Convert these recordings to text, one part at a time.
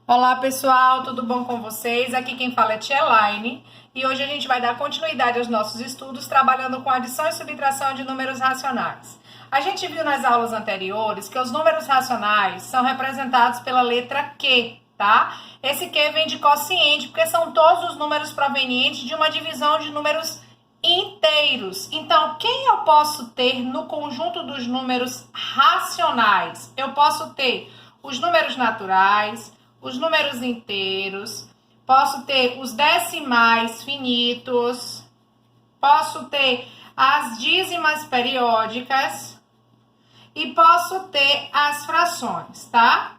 Olá pessoal, tudo bom com vocês? Aqui quem fala é Tia Elaine e hoje a gente vai dar continuidade aos nossos estudos trabalhando com adição e subtração de números racionais. A gente viu nas aulas anteriores que os números racionais são representados pela letra Q, tá? Esse Q vem de quociente porque são todos os números provenientes de uma divisão de números inteiros. Então, quem eu posso ter no conjunto dos números racionais? Eu posso ter os números naturais, os números inteiros, posso ter os decimais finitos, posso ter as dízimas periódicas e posso ter as frações, tá?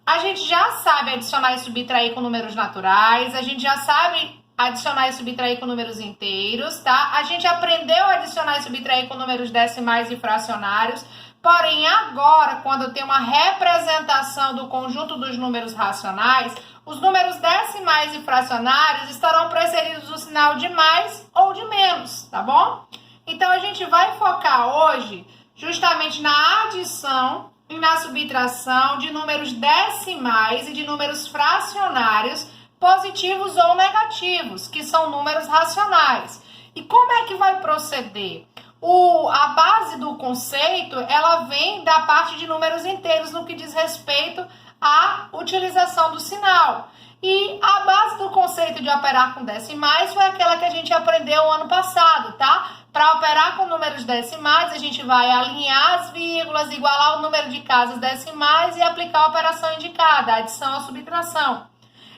A gente já sabe adicionar e subtrair com números naturais, a gente já sabe adicionar e subtrair com números inteiros, tá? A gente aprendeu a adicionar e subtrair com números decimais e fracionários. Porém, agora, quando eu tenho uma representação do conjunto dos números racionais, os números decimais e fracionários estarão precedidos do sinal de mais ou de menos, tá bom? Então, a gente vai focar hoje justamente na adição e na subtração de números decimais e de números fracionários positivos ou negativos, que são números racionais. E como é que vai proceder? A base do conceito, ela vem da parte de números inteiros no que diz respeito à utilização do sinal. E a base do conceito de operar com decimais foi aquela que a gente aprendeu ano passado, tá? Para operar com números decimais, a gente vai alinhar as vírgulas, igualar o número de casas decimais e aplicar a operação indicada, a adição ou subtração.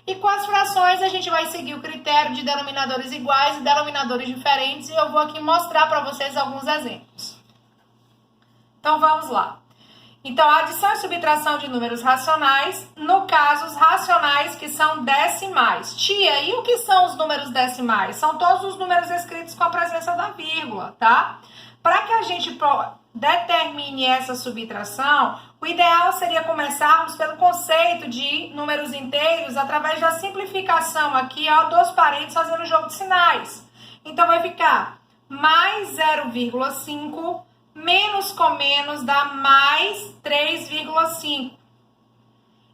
E com as frações, a gente vai seguir o critério de denominadores iguais e denominadores diferentes, e eu vou aqui mostrar para vocês alguns exemplos. Então, vamos lá. Então, a adição e subtração de números racionais, no caso, os racionais que são decimais. Tia, e o que são os números decimais? São todos os números escritos com a presença da vírgula, tá? Para que a gente determine essa subtração, o ideal seria começarmos pelo conceito de números inteiros através da simplificação aqui, ó, dos parênteses fazendo o jogo de sinais. Então, vai ficar mais 0,5 menos com menos dá mais 3,5.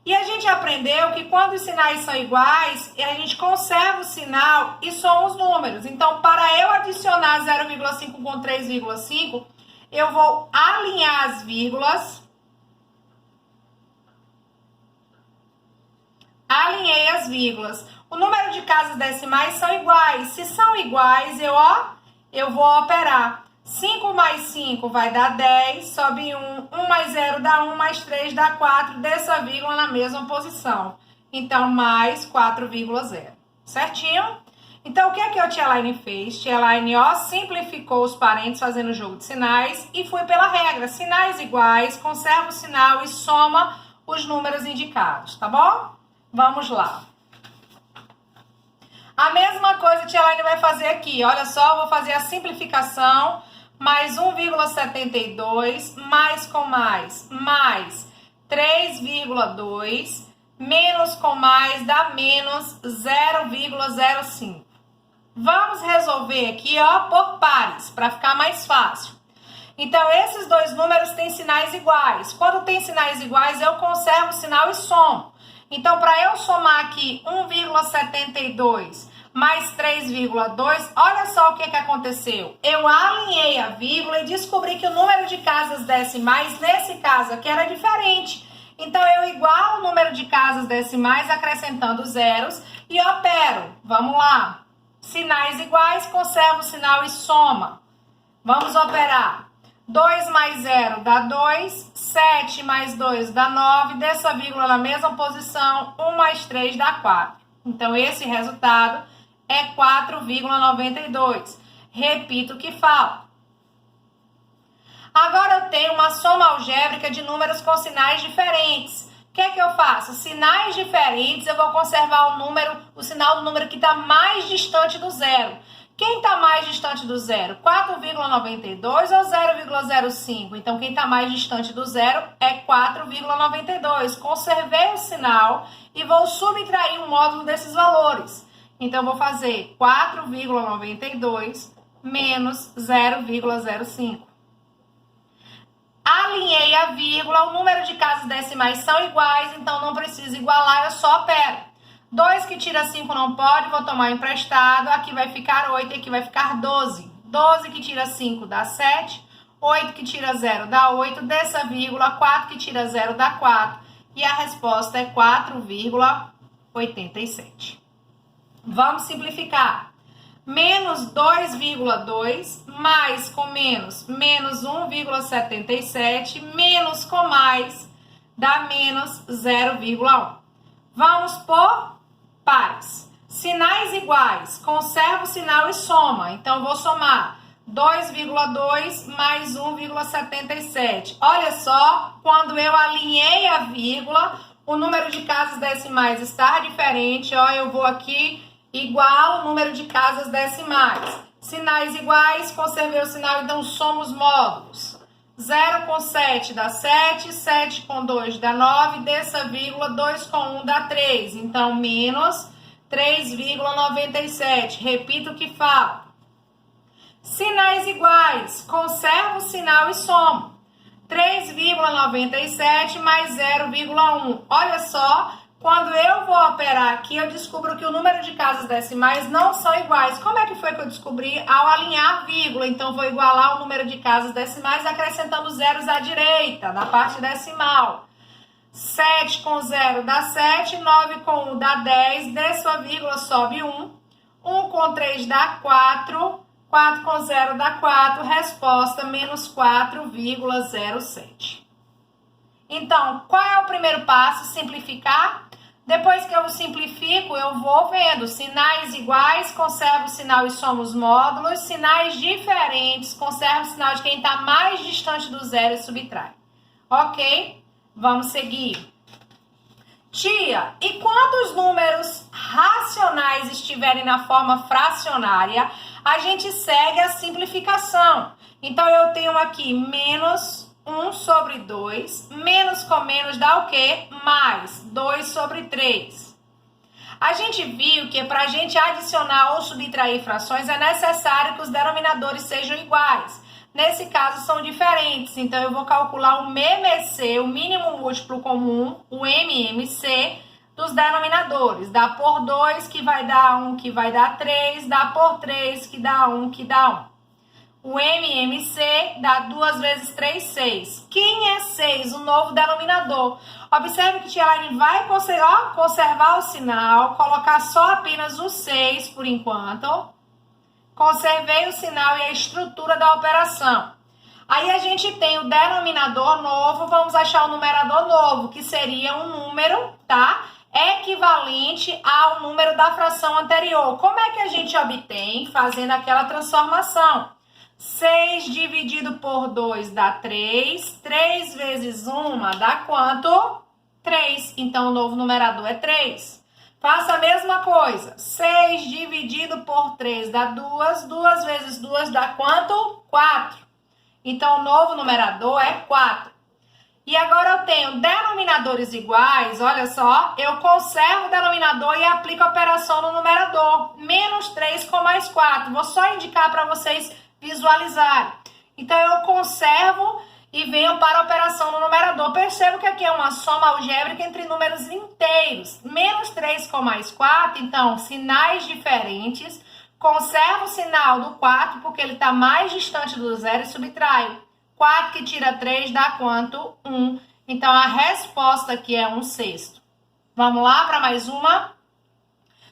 E a gente aprendeu que quando os sinais são iguais, a gente conserva o sinal e soma os números. Então, para eu adicionar 0,5 com 3,5, eu vou alinhar as vírgulas. Alinhei as vírgulas. O número de casas decimais são iguais. Se são iguais, eu vou operar. 5 mais 5 vai dar 10, sobe 1, 1 mais 0 dá 1, mais 3 dá 4, desça a vírgula na mesma posição. Então, mais 4,0. Certinho? Então, o que é que a Tia Elaine fez? Tia Elaine, simplificou os parênteses fazendo o jogo de sinais e foi pela regra. Sinais iguais, conserva o sinal e soma os números indicados, tá bom? Vamos lá. A mesma coisa a Tia Elaine vai fazer aqui. Olha só, eu vou fazer a simplificação. Mais 1,72, mais com mais 3,2, menos com mais dá menos 0,05. Vamos resolver aqui, por pares, para ficar mais fácil. Então, esses dois números têm sinais iguais. Quando tem sinais iguais, eu conservo o sinal e somo. Então, para eu somar aqui 1,72 mais 3,2, olha só o que aconteceu. Eu alinhei a vírgula e descobri que o número de casas decimais, nesse caso aqui, era diferente. Então, eu igualo o número de casas decimais acrescentando zeros e opero. Vamos lá. Sinais iguais, conserva o sinal e soma. Vamos operar. 2 mais 0 dá 2, 7 mais 2 dá 9, dessa vírgula na mesma posição, 1 mais 3 dá 4. Então, esse resultado é 4,92. Repito o que falo. Agora eu tenho uma soma algébrica de números com sinais diferentes. O que é que eu faço? Sinais diferentes, eu vou conservar o sinal do número que está mais distante do zero. Quem está mais distante do zero? 4,92 ou 0,05? Então, quem está mais distante do zero é 4,92. Conservei o sinal e vou subtrair um módulo desses valores. Então, vou fazer 4,92 menos 0,05. Alinhei a vírgula, o número de casas decimais são iguais, então não preciso igualar, eu só opero. 2 que tira 5 não pode, vou tomar emprestado, aqui vai ficar 8 e aqui vai ficar 12. 12 que tira 5 dá 7, 8 que tira 0 dá 8, dessa vírgula, 4 que tira 0 dá 4, e a resposta é 4,87. Vamos simplificar. Menos 2,2, mais com menos 1,77, menos com mais, dá menos 0,1. Vamos por pares. Sinais iguais, conserva o sinal e soma. Então, vou somar 2,2 mais 1,77. Olha só, quando eu alinhei a vírgula, o número de casas decimais está diferente. Ó, eu vou aqui igual o número de casas decimais. Sinais iguais, conservei o sinal, então soma os módulos. 0 com 7 dá 7, 7 com 2 dá 9, dessa vírgula, 2 com 1 dá 3. Então, menos 3,97. Repito o que falo. Sinais iguais, conserva o sinal e soma. 3,97 mais 0,1. Olha só, quando eu vou operar aqui, eu descubro que o número de casas decimais não são iguais. Como é que foi que eu descobri? Ao alinhar a vírgula. Então, vou igualar o número de casas decimais acrescentando zeros à direita, na parte decimal. 7 com 0 dá 7, 9 com 1 dá 10, desço a vírgula, sobe 1. 1 com 3 dá 4, 4 com 0 dá 4, resposta menos 4,07. Então, qual é o primeiro passo? Simplificar. Depois que eu simplifico, eu vou vendo sinais iguais, conservo o sinal e somo os módulos. Sinais diferentes, conservo o sinal de quem está mais distante do zero e subtrai. Ok? Vamos seguir. Tia, e quando os números racionais estiverem na forma fracionária, a gente segue a simplificação. Então, eu tenho aqui menos 1 sobre 2, menos com menos dá o quê? Mais 2 sobre 3. A gente viu que para a gente adicionar ou subtrair frações é necessário que os denominadores sejam iguais. Nesse caso, são diferentes. Então, eu vou calcular o MMC, o mínimo múltiplo comum, o MMC, dos denominadores. Dá por 2, que vai dar 1, que vai dar 3. Dá por 3, que dá 1, que dá 1. O MMC dá 2 vezes 3, 6. Quem é 6? O novo denominador. Observe que tia Elaine vai conservar o sinal, colocar só apenas o 6 por enquanto. Conservei o sinal e a estrutura da operação. Aí a gente tem o denominador novo, vamos achar o numerador novo, que seria um número, tá? Equivalente ao número da fração anterior. Como é que a gente obtém? Fazendo aquela transformação. 6 dividido por 2 dá 3. 3 vezes 1 dá quanto? 3. Então, o novo numerador é 3. Faça a mesma coisa. 6 dividido por 3 dá 2. 2 vezes 2 dá quanto? 4. Então, o novo numerador é 4. E agora eu tenho denominadores iguais. Olha só, eu conservo o denominador e aplico a operação no numerador. Menos 3 com mais 4. Vou só indicar para vocês visualizarem. Então, eu conservo e venho para a operação no numerador. Percebo que aqui é uma soma algébrica entre números inteiros. Menos 3 com mais 4, então, sinais diferentes. Conservo o sinal do 4, porque ele está mais distante do zero e subtraio. 4 que tira 3 dá quanto? 1. Então, a resposta aqui é 1/6. Vamos lá para mais uma?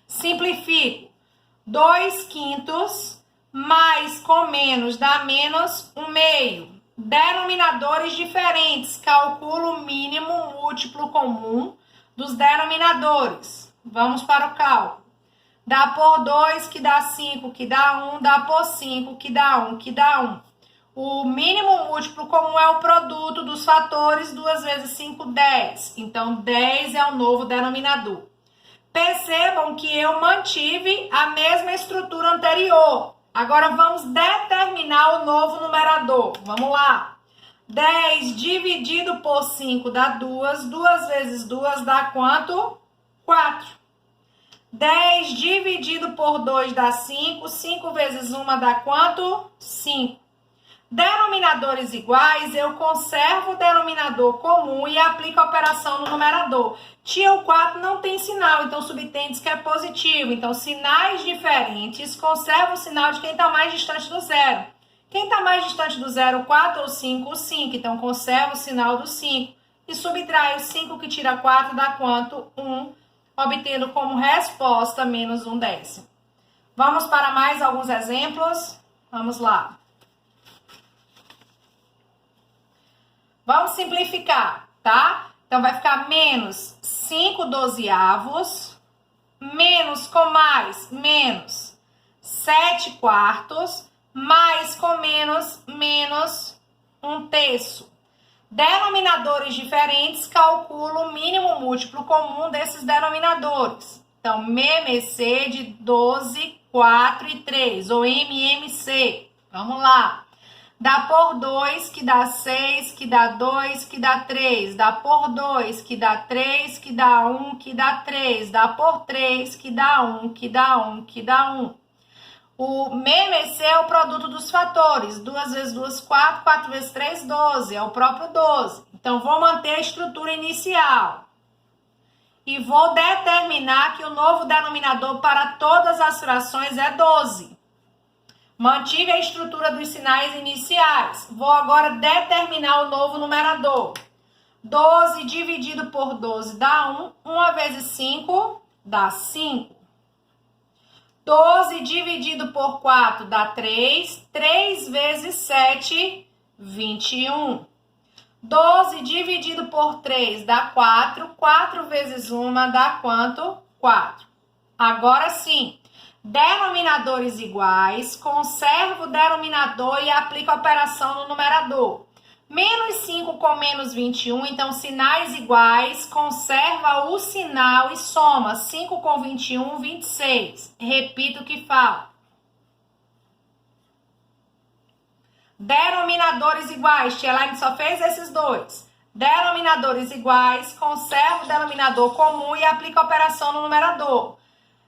Simplifico. 2/5 mais com menos dá menos 1/2. Denominadores diferentes. Calculo o mínimo múltiplo comum dos denominadores. Vamos para o cálculo. Dá por 2, que dá 5, que dá 1. Dá por 5, que dá 1, que dá 1. O mínimo múltiplo comum é o produto dos fatores. 2 vezes 5, 10. Então, 10 é o novo denominador. Percebam que eu mantive a mesma estrutura anterior. Agora, vamos determinar o novo numerador. Vamos lá. 10 dividido por 5 dá 2. 2 vezes 2 dá quanto? 4. 10 dividido por 2 dá 5. 5 vezes 1 dá quanto? 5. Denominadores iguais, eu conservo o denominador comum e aplico a operação no numerador. Tia, o 4 não tem sinal, então subtende que é positivo. Então, sinais diferentes, conserva o sinal de quem está mais distante do zero. Quem está mais distante do zero, o 4 ou 5? O 5. Então, conserva o sinal do 5. E subtrai o 5 que tira 4 dá quanto? 1, obtendo como resposta menos 1/10. Vamos para mais alguns exemplos? Vamos lá. Vamos simplificar, tá? Então, vai ficar menos 5/12, menos com mais, menos 7/4, mais com menos, menos 1/3. Denominadores diferentes, calculo o mínimo múltiplo comum desses denominadores. Então, MMC de 12, 4 e 3, ou MMC. Vamos lá. Dá por 2, que dá 6, que dá 2, que dá 3. Dá por 2, que dá 3, que dá 1, que dá 3. Dá por 3, que dá 1, que dá 1, que dá 1. O MMC é o produto dos fatores. 2 vezes 2, 4. 4 vezes 3, 12. É o próprio 12. Então, vou manter a estrutura inicial. E vou determinar que o novo denominador para todas as frações é 12. Mantive a estrutura dos sinais iniciais. Vou agora determinar o novo numerador. 12 dividido por 12 dá 1. 1 vezes 5 dá 5. 12 dividido por 4 dá 3. 3 vezes 7, 21. 12 dividido por 3 dá 4. 4 vezes 1 dá quanto? 4. Agora sim. Denominadores iguais, conservo o denominador e aplico a operação no numerador. Menos 5 com menos 21, então sinais iguais, conserva o sinal e soma 5 com 21, 26. Repito o que falo. Denominadores iguais, Tia Elaine só fez esses dois. Denominadores iguais, conservo o denominador comum e aplico a operação no numerador.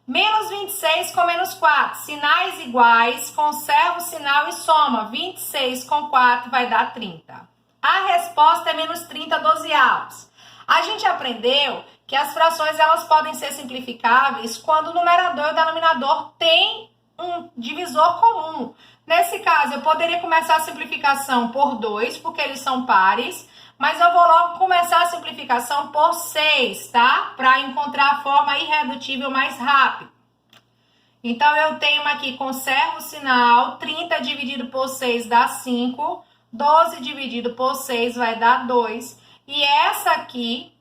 Menos 26 com menos 4. Sinais iguais, conserva o sinal e soma. 26 com 4 vai dar 30. A resposta é menos 30/12. A gente aprendeu que as frações elas podem ser simplificáveis quando o numerador e o denominador têm um divisor comum. Nesse caso, eu poderia começar a simplificação por 2, porque eles são pares. Mas eu vou logo começar a simplificação por 6, tá? Para encontrar a forma irredutível mais rápido. Então, eu tenho aqui, conservo o sinal, 30 dividido por 6 dá 5, 12 dividido por 6 vai dar 2. E essa aqui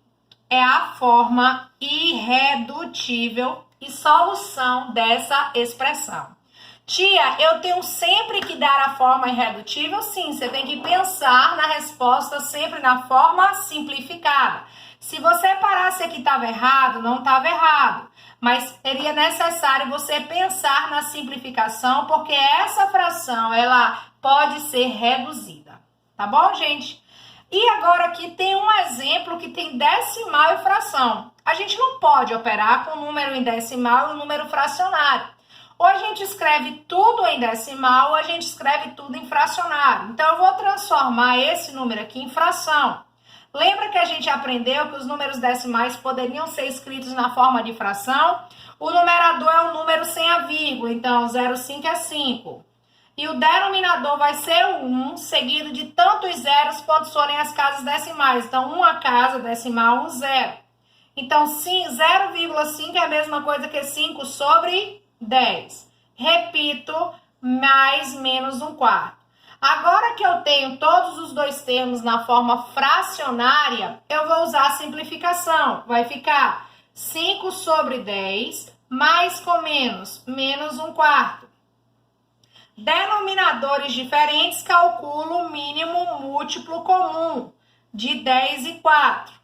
é a forma irredutível e solução dessa expressão. Tia, eu tenho sempre que dar a forma irredutível? Sim, você tem que pensar na resposta sempre na forma simplificada. Se você parasse aqui estava errado, não estava errado. Mas seria necessário você pensar na simplificação, porque essa fração, ela pode ser reduzida. Tá bom, gente? E agora aqui tem um exemplo que tem decimal e fração. A gente não pode operar com número em decimal e número fracionário. Ou a gente escreve tudo em decimal, ou a gente escreve tudo em fracionário. Então, eu vou transformar esse número aqui em fração. Lembra que a gente aprendeu que os números decimais poderiam ser escritos na forma de fração? O numerador é um número sem a vírgula, então 0,5 é 5. E o denominador vai ser o 1, seguido de tantos zeros quanto forem as casas decimais. Então, uma casa decimal, 1 zero. Então, 0,5 é a mesma coisa que 5 sobre 10. Repito, mais menos 1/4. Agora que eu tenho todos os dois termos na forma fracionária, eu vou usar a simplificação. Vai ficar 5 sobre 10, mais com menos, menos 1/4. Denominadores diferentes, calculo o mínimo múltiplo comum de 10 e 4.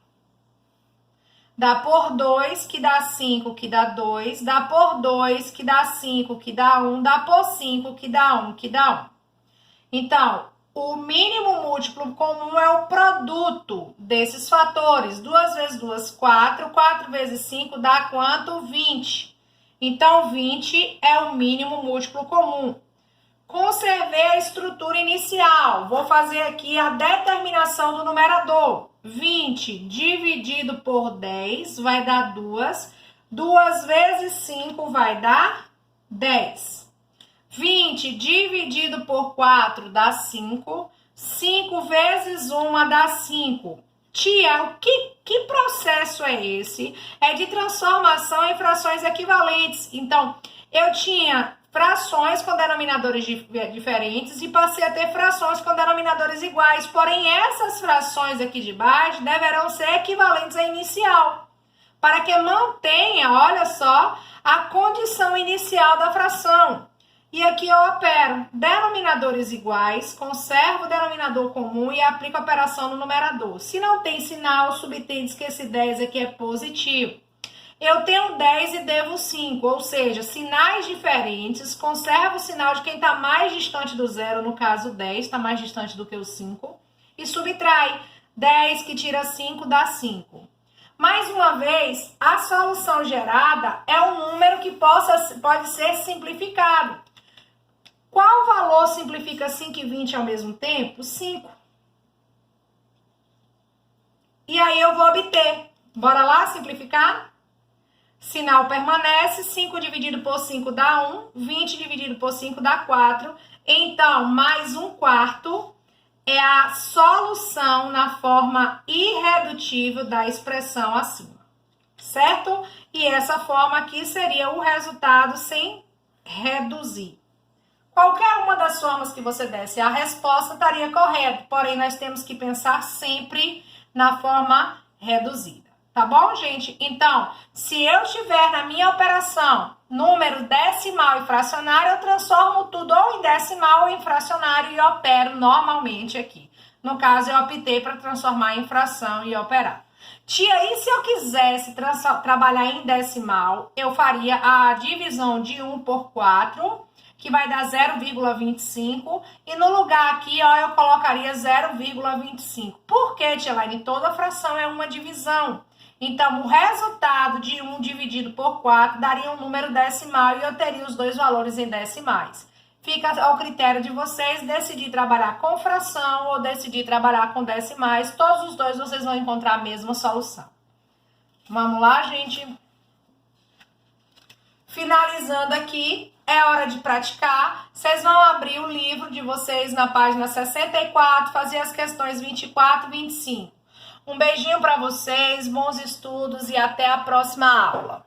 Dá por 2, que dá 5, que dá 2. Dá por 2, que dá 5, que dá 1. Dá por 5, que dá 1, que dá 1. Então, o mínimo múltiplo comum é o produto desses fatores. 2 vezes 2, 4. 4 vezes 5 dá quanto? 20. Então, 20 é o mínimo múltiplo comum. Conservei a estrutura inicial. Vou fazer aqui a determinação do numerador. 20 dividido por 10 vai dar 2. 2 vezes 5 vai dar 10. 20 dividido por 4 dá 5. 5 vezes 1 dá 5. Tia, que processo é esse? É de transformação em frações equivalentes. Então, eu tinha frações com denominadores diferentes e passei a ter frações com denominadores iguais. Porém, essas frações aqui de baixo deverão ser equivalentes à inicial, para que mantenha, olha só, a condição inicial da fração. E aqui eu opero denominadores iguais, conservo o denominador comum e aplico a operação no numerador. Se não tem sinal, subtende que esse 10 aqui é positivo. Eu tenho 10 e devo 5, ou seja, sinais diferentes, conservo o sinal de quem está mais distante do zero, no caso 10, está mais distante do que o 5, e subtrai. 10 que tira 5 dá 5. Mais uma vez, a solução gerada é um número que pode ser simplificado. Qual valor simplifica 5 e 20 ao mesmo tempo? 5. E aí eu vou obter. Bora lá simplificar? Sinal permanece, 5 dividido por 5 dá 1, 20 dividido por 5 dá 4. Então, mais 1/4 é a solução na forma irredutível da expressão acima, certo? E essa forma aqui seria o resultado sem reduzir. Qualquer uma das formas que você desse, a resposta estaria correta, porém nós temos que pensar sempre na forma reduzida. Tá bom, gente? Então, se eu tiver na minha operação número decimal e fracionário, eu transformo tudo ou em decimal ou em fracionário e opero normalmente aqui. No caso, eu optei para transformar em fração e operar. Tia, e se eu quisesse trabalhar em decimal, eu faria a divisão de 1 por 4, que vai dar 0,25, e no lugar aqui, ó, eu colocaria 0,25. Por quê, tia Laine? Toda fração é uma divisão. Então, o resultado de 1 dividido por 4 daria um número decimal e eu teria os dois valores em decimais. Fica ao critério de vocês decidir trabalhar com fração ou decidir trabalhar com decimais. Todos os dois vocês vão encontrar a mesma solução. Vamos lá, gente? Finalizando aqui, é hora de praticar. Vocês vão abrir o livro de vocês na página 64, fazer as questões 24 e 25. Um beijinho para vocês, bons estudos e até a próxima aula.